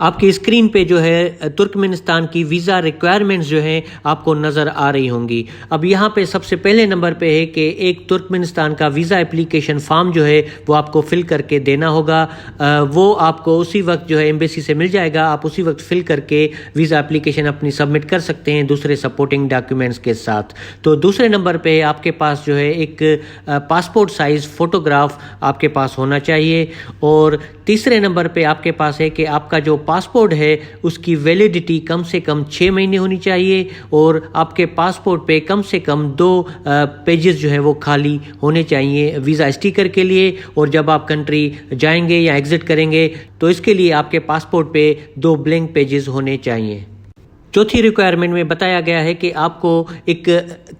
آپ کی اسکرین پہ جو ہے ترکمنستان کی ویزا ریکوائرمنٹس جو ہیں آپ کو نظر آ رہی ہوں گی۔ اب یہاں پہ سب سے پہلے نمبر پہ ہے کہ ایک ترکمنستان کا ویزا اپلیکیشن فارم جو ہے وہ آپ کو فل کر کے دینا ہوگا۔ وہ آپ کو اسی وقت جو ہے ایمبیسی سے مل جائے گا، آپ اسی وقت فل کر کے ویزا اپلیکیشن اپنی سبمٹ کر سکتے ہیں دوسرے سپورٹنگ ڈاکیومنٹس کے ساتھ۔ تو دوسرے نمبر پہ آپ کے پاس جو ہے ایک پاسپورٹ سائز فوٹوگراف آپ کے پاس ہونا چاہیے، اور تیسرے نمبر پہ آپ کے پاس ہے کہ آپ کا جو پاسپورٹ ہے اس کی ویلیڈیٹی کم سے کم 6 مہینے ہونی چاہیے، اور آپ کے پاسپورٹ پہ کم سے کم 2 پیجز جو ہے وہ خالی ہونے چاہیے ویزا اسٹیکر کے لیے، اور جب آپ کنٹری جائیں گے یا ایگزٹ کریں گے تو اس کے لیے آپ کے پاسپورٹ پہ 2 بلینک پیجز ہونے چاہیے۔ چوتھی ریکوائرمنٹ میں بتایا گیا ہے کہ آپ کو ایک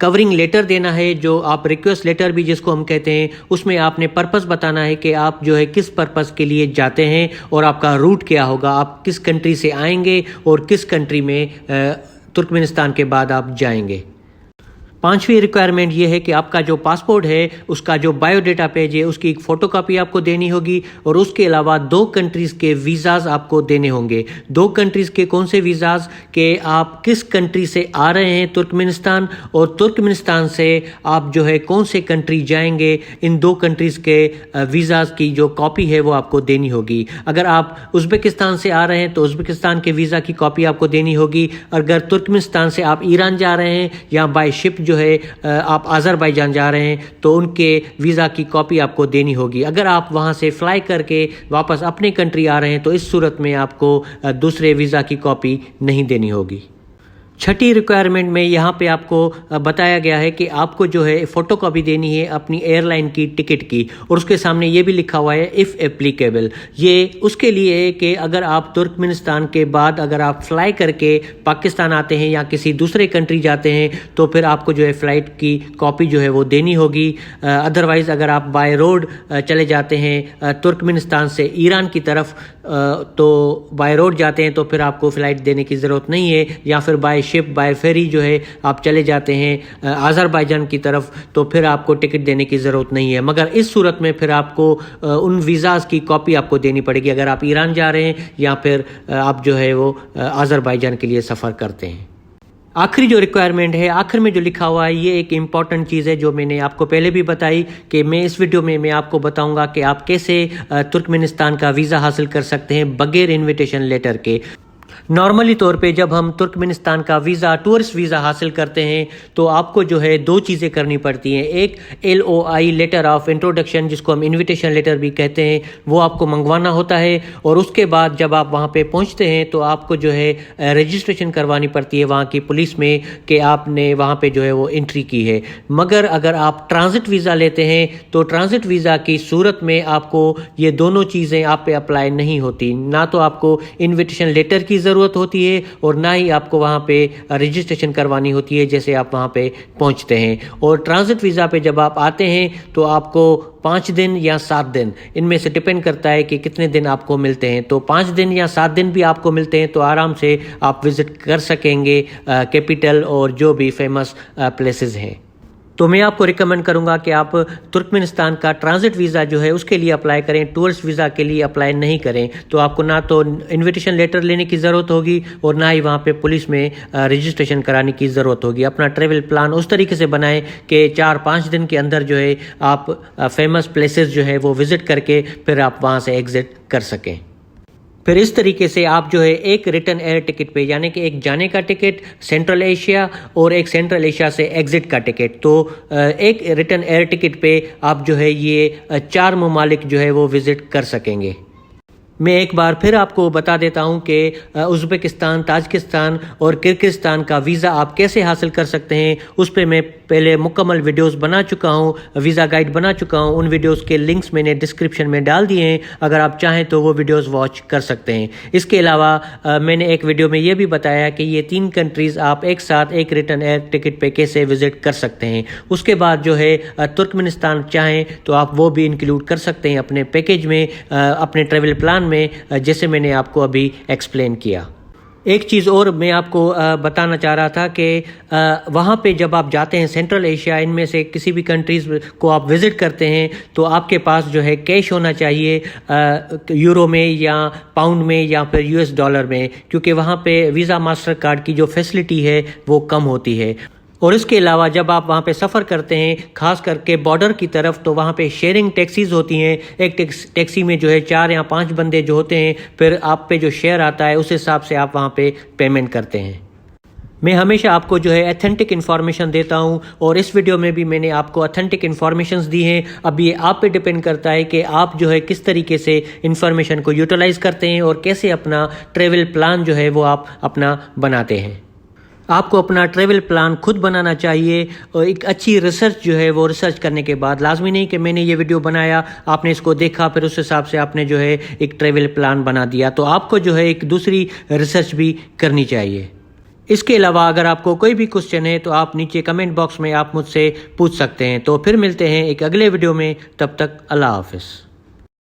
کورنگ لیٹر دینا ہے، جو آپ ریکویسٹ لیٹر بھی جس کو ہم کہتے ہیں، اس میں آپ نے پرپس بتانا ہے کہ آپ جو ہے کس پرپس کے لیے جاتے ہیں اور آپ کا روٹ کیا ہوگا، آپ کس کنٹری سے آئیں گے اور کس کنٹری میں ترکمنستان کے بعد آپ جائیں گے۔ پانچویں ریکوائرمنٹ یہ ہے کہ آپ کا جو پاسپورٹ ہے اس کا جو بایو ڈیٹا پیج ہے اس کی ایک فوٹو کاپی آپ کو دینی ہوگی، اور اس کے علاوہ 2 کنٹریز کے ویزاز آپ کو دینے ہوں گے۔ 2 کنٹریز کے کون سے ویزاز؟ کہ آپ کس کنٹری سے آ رہے ہیں ترکمنستان، اور ترکمنستان سے آپ جو ہے کون سے کنٹری جائیں گے، ان 2 کنٹریز کے ویزاز کی جو کاپی ہے وہ آپ کو دینی ہوگی۔ اگر آپ ازبکستان سے آ رہے ہیں تو ازبکستان کے ویزا کی کاپی آپ کو دینی ہوگی۔ اگر ترکمنستان سے آپ ایران جا رہے ہیں یا بائی شپ جو ہے آپ آذربائیجان جا رہے ہیں تو ان کے ویزا کی کاپی آپ کو دینی ہوگی۔ اگر آپ وہاں سے فلائی کر کے واپس اپنے کنٹری آ رہے ہیں تو اس صورت میں آپ کو دوسرے ویزا کی کاپی نہیں دینی ہوگی۔ چھٹی ریکوائرمنٹ میں یہاں پہ آپ کو بتایا گیا ہے کہ آپ کو جو ہے فوٹو کاپی دینی ہے اپنی ایئر لائن کی ٹکٹ کی، اور اس کے سامنے یہ بھی لکھا ہوا ہے اف اپلیکیبل۔ یہ اس کے لیے ہے کہ اگر آپ ترکمنستان کے بعد اگر آپ فلائی کر کے پاکستان آتے ہیں یا کسی دوسرے کنٹری جاتے ہیں تو پھر آپ کو جو ہے فلائٹ کی کاپی جو ہے وہ دینی ہوگی۔ ادروائز اگر آپ بائی روڈ چلے جاتے ہیں ترکمنستان سے ایران کی طرف تو بائی روڈ جاتے ہیں تو پھر آپ کو فلائٹ دینے کی ضرورت نہیں ہے، یا پھر بائی شپ بائی فیری جو ہے آپ چلے جاتے ہیں آذربائیجان کی طرف تو پھر آپ کو ٹکٹ دینے کی ضرورت نہیں ہے۔ مگر اس صورت میں پھر آپ کو ان ویزاز کی کاپی آپ کو دینی پڑے گی اگر آپ ایران جا رہے ہیں یا پھر آپ جو ہے وہ آذربائیجان کے لیے سفر کرتے ہیں۔ آخری جو ریکوائرمنٹ ہے، آخر میں جو لکھا ہوا ہے، یہ ایک امپورٹنٹ چیز ہے جو میں نے آپ کو پہلے بھی بتائی کہ میں اس ویڈیو میں آپ کو بتاؤں گا کہ آپ کیسے ترکمنستان کا ویزا حاصل کر سکتے ہیں بغیر انویٹیشن لیٹر کے۔ نارملی طور پہ جب ہم ترکمنستان کا ویزا ٹورسٹ ویزا حاصل کرتے ہیں تو آپ کو جو ہے 2 چیزیں کرنی پڑتی ہیں۔ ایک LOI لیٹر آف انٹروڈکشن جس کو ہم انویٹیشن لیٹر بھی کہتے ہیں، وہ آپ کو منگوانا ہوتا ہے، اور اس کے بعد جب آپ وہاں پہ پہنچتے ہیں تو آپ کو جو ہے رجسٹریشن کروانی پڑتی ہے وہاں کی پولیس میں کہ آپ نے وہاں پہ جو ہے وہ انٹری کی ہے۔ مگر اگر آپ ٹرانزٹ ویزا لیتے ہیں تو ٹرانزٹ ویزا کی صورت میں آپ کو یہ دونوں چیزیں آپ پہ اپلائی نہیں ہوتی، نہ تو آپ کو انویٹیشن لیٹر کی ضرورت ہوتی ہے اور نہ ہی آپ کو وہاں پہ رجسٹریشن کروانی ہوتی ہے جیسے آپ وہاں پہ پہنچتے ہیں۔ اور ٹرانزٹ ویزا پہ جب آپ آتے ہیں تو آپ کو 5 دن یا 7 دن، ان میں سے ڈپینڈ کرتا ہے کہ کتنے دن آپ کو ملتے ہیں، تو 5 دن یا 7 دن بھی آپ کو ملتے ہیں تو آرام سے آپ وزٹ کر سکیں گے کیپٹل اور جو بھی فیمس پلیسز ہیں۔ تو میں آپ کو ریکمینڈ کروں گا کہ آپ ترکمنستان کا ٹرانزٹ ویزا جو ہے اس کے لیے اپلائی کریں، ٹورسٹ ویزا کے لیے اپلائی نہیں کریں، تو آپ کو نہ تو انویٹیشن لیٹر لینے کی ضرورت ہوگی اور نہ ہی وہاں پہ پولیس میں رجسٹریشن کرانے کی ضرورت ہوگی۔ اپنا ٹریول پلان اس طریقے سے بنائیں کہ 4-5 دن کے اندر جو ہے آپ فیمس پلیسز جو ہے وہ وزٹ کر کے پھر آپ وہاں سے ایگزٹ کر سکیں۔ پھر اس طریقے سے آپ جو ہے ایک ریٹرن ایئر ٹکٹ پہ، یعنی کہ ایک جانے کا ٹکٹ سینٹرل ایشیا اور ایک سینٹرل ایشیا سے ایگزٹ کا ٹکٹ، تو ایک ریٹرن ایئر ٹکٹ پہ آپ جو ہے یہ 4 ممالک جو ہے وہ وزٹ کر سکیں گے۔ میں ایک بار پھر آپ کو بتا دیتا ہوں کہ ازبکستان، تاجکستان اور کرغزستان کا ویزا آپ کیسے حاصل کر سکتے ہیں، اس پہ میں پہلے مکمل ویڈیوز بنا چکا ہوں، ویزا گائیڈ بنا چکا ہوں، ان ویڈیوز کے لنکس میں نے ڈسکرپشن میں ڈال دیے ہیں، اگر آپ چاہیں تو وہ ویڈیوز واچ کر سکتے ہیں۔ اس کے علاوہ میں نے ایک ویڈیو میں یہ بھی بتایا کہ یہ 3 کنٹریز آپ ایک ساتھ ایک ریٹرن ایئر ٹکٹ پہ کیسے وزٹ کر سکتے ہیں۔ اس کے بعد جو ہے ترکمنستان چاہیں تو آپ وہ بھی انکلوڈ کر سکتے ہیں اپنے پیکیج میں، اپنے ٹریول پلان میں، جیسے میں نے آپ کو ابھی ایکسپلین کیا۔ ایک چیز اور میں آپ کو بتانا چاہ رہا تھا کہ وہاں پہ جب آپ جاتے ہیں سینٹرل ایشیا، ان میں سے کسی بھی کنٹریز کو آپ وزٹ کرتے ہیں تو آپ کے پاس جو ہے کیش ہونا چاہیے، یورو میں یا پاؤنڈ میں یا پھر US ڈالر میں، کیونکہ وہاں پہ ویزا ماسٹر کارڈ کی جو فیسلٹی ہے وہ کم ہوتی ہے۔ اور اس کے علاوہ جب آپ وہاں پہ سفر کرتے ہیں، خاص کر کے بارڈر کی طرف، تو وہاں پہ شیئرنگ ٹیکسیز ہوتی ہیں۔ ایک ٹیکسی میں جو ہے 4 یا 5 بندے جو ہوتے ہیں، پھر آپ پہ جو شیئر آتا ہے اس حساب سے آپ وہاں پہ پیمنٹ کرتے ہیں۔ میں ہمیشہ آپ کو جو ہے ایتھینٹک انفارمیشن دیتا ہوں، اور اس ویڈیو میں بھی میں نے آپ کو ایتھینٹک انفارمیشنز دی ہیں۔ اب یہ آپ پہ ڈیپینڈ کرتا ہے کہ آپ جو ہے کس طریقے سے انفارمیشن کو یوٹیلائز کرتے ہیں اور کیسے اپنا ٹریول پلان جو ہے وہ آپ اپنا بناتے ہیں۔ آپ کو اپنا ٹریول پلان خود بنانا چاہیے، اور ایک اچھی ریسرچ جو ہے وہ ریسرچ کرنے کے بعد، لازمی نہیں کہ میں نے یہ ویڈیو بنایا آپ نے اس کو دیکھا پھر اس حساب سے آپ نے جو ہے ایک ٹریول پلان بنا دیا، تو آپ کو جو ہے ایک دوسری ریسرچ بھی کرنی چاہیے۔ اس کے علاوہ اگر آپ کو کوئی بھی کوسچن ہے تو آپ نیچے کمنٹ باکس میں آپ مجھ سے پوچھ سکتے ہیں۔ تو پھر ملتے ہیں ایک اگلے ویڈیو میں، تب تک اللہ حافظ۔